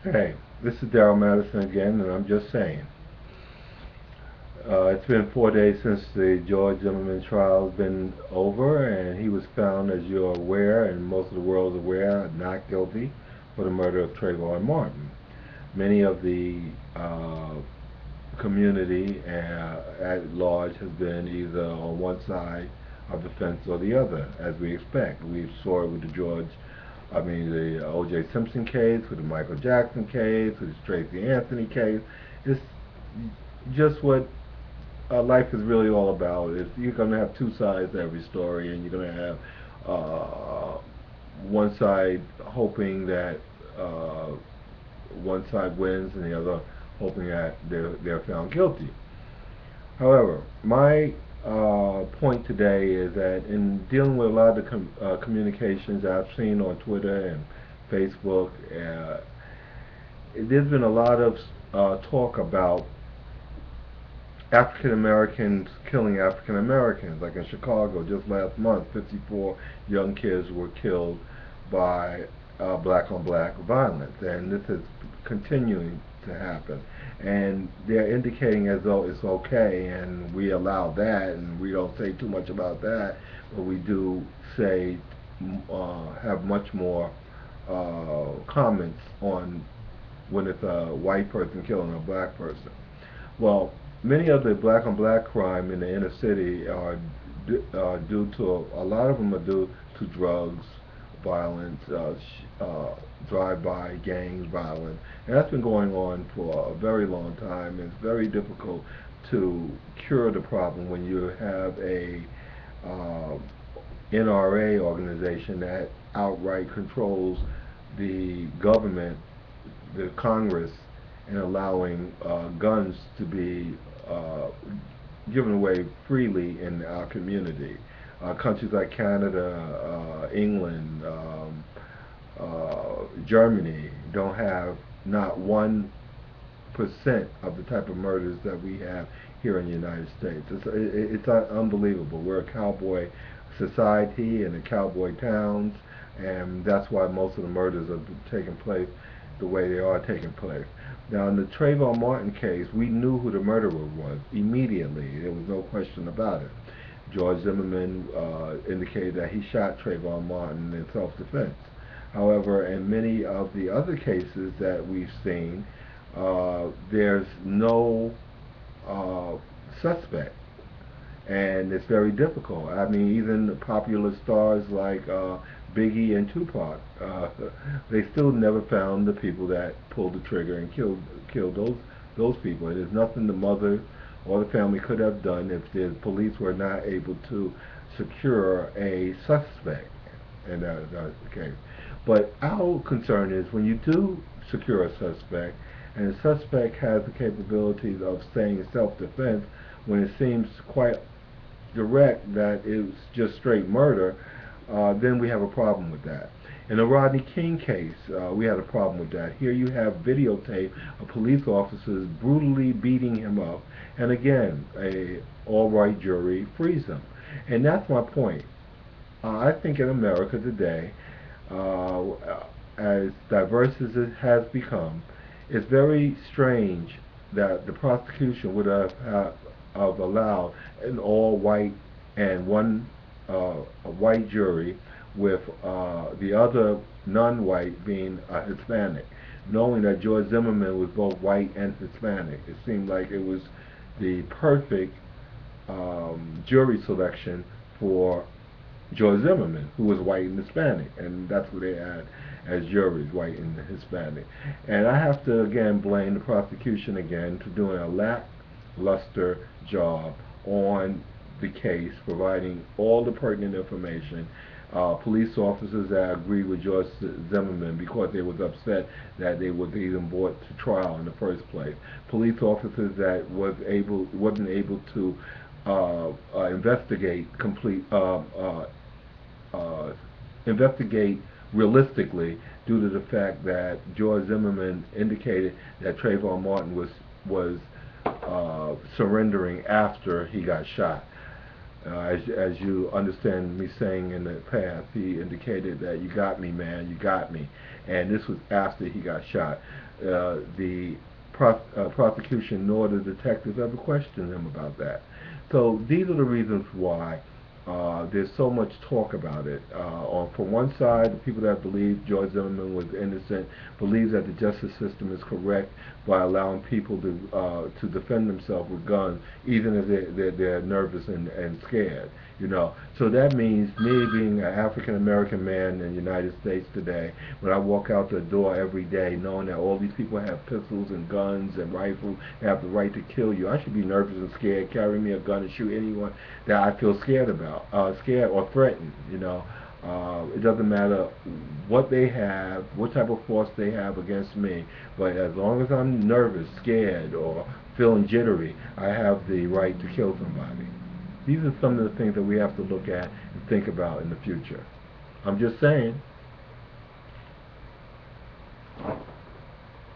Hey, this is Darryl Madison again, and I'm just saying. It's been 4 days since the George Zimmerman trial has been over, and he was found, as you're aware, and most of the world is aware, not guilty for the murder of Trayvon Martin. Many of the community at large has been either on one side of the fence or the other, as we expect. We saw it with the O.J. Simpson case, with the Michael Jackson case, with the Tracy Anthony case. It's just what life is really all about. Is you're going to have two sides to every story, and you're going to have one side hoping that uh, one side wins, and the other hoping that they're found guilty. However, my point today is that in dealing with a lot of the communications I've seen on Twitter and Facebook, there's been a lot of talk about African Americans killing African Americans. Like in Chicago, just last month, 54 young kids were killed by black on black violence, and this is continuing to happen. And they're indicating as though it's okay, and we allow that, and we don't say too much about that, but we do say have much more comments on when it's a white person killing a black person. Well, many of the black on black crime in the inner city are due to a lot of them are due to drugs, violence, drive-by gangs violence, and that's been going on for a very long time. It's very difficult to cure the problem when you have a uh, NRA organization that outright controls the government, the Congress, and allowing guns to be given away freely in our community. Countries like Canada, England, Germany don't have not 1% of the type of murders that we have here in the United States. It's unbelievable. We're a cowboy society and a cowboy towns, and that's why most of the murders are taking place the way they are taking place. Now, in the Trayvon Martin case, we knew who the murderer was immediately. There was no question about it. George Zimmerman indicated that he shot Trayvon Martin in self-defense. However, in many of the other cases that we've seen, there's no uh, suspect, and it's very difficult. I mean, even popular stars like Biggie and Tupac, they still never found the people that pulled the trigger and killed those people. And there's nothing the mother or the family could have done if the police were not able to secure a suspect, and that's the case. But our concern is when you do secure a suspect, and the suspect has the capabilities of staying self-defense, when it seems quite direct that it's just straight murder, then we have a problem with that. In the Rodney King case, we had a problem with that. Here you have videotape of police officers brutally beating him up, and again, a all-white jury frees him. And that's my point. I think in America today, uh, as diverse as it has become, it's very strange that the prosecution would have allowed an all-white and one a white jury with the other non-white being Hispanic, knowing that George Zimmerman was both white and Hispanic. It seemed like it was the perfect jury selection for George Zimmerman, who was white and Hispanic, and that's what they had as juries, white and Hispanic. And I have to again blame the prosecution again for doing a lackluster job on the case, providing all the pertinent information. Police officers that agreed with George Zimmerman because they was upset that they was even brought to trial in the first place. Police officers that wasn't able to investigate uh, investigate realistically due to the fact that George Zimmerman indicated that Trayvon Martin was surrendering after he got shot. As you understand me saying in the past, he indicated that you got me, man, you got me, and this was after he got shot. The prosecution nor the detectives ever questioned him about that. So these are the reasons why there's so much talk about it. From one side, the people that believe George Zimmerman was innocent believe that the justice system is correct by allowing people to defend themselves with guns, even if they're nervous and scared. You know, so that means me being an African American man in the United States today, when I walk out the door every day, knowing that all these people have pistols and guns and rifles, and have the right to kill you, I should be nervous and scared, carry me a gun and shoot anyone that I feel scared about, scared or threatened. You know, it doesn't matter what they have, what type of force they have against me, but as long as I'm nervous, scared, or feeling jittery, I have the right to kill somebody. These are some of the things that we have to look at and think about in the future. I'm just saying.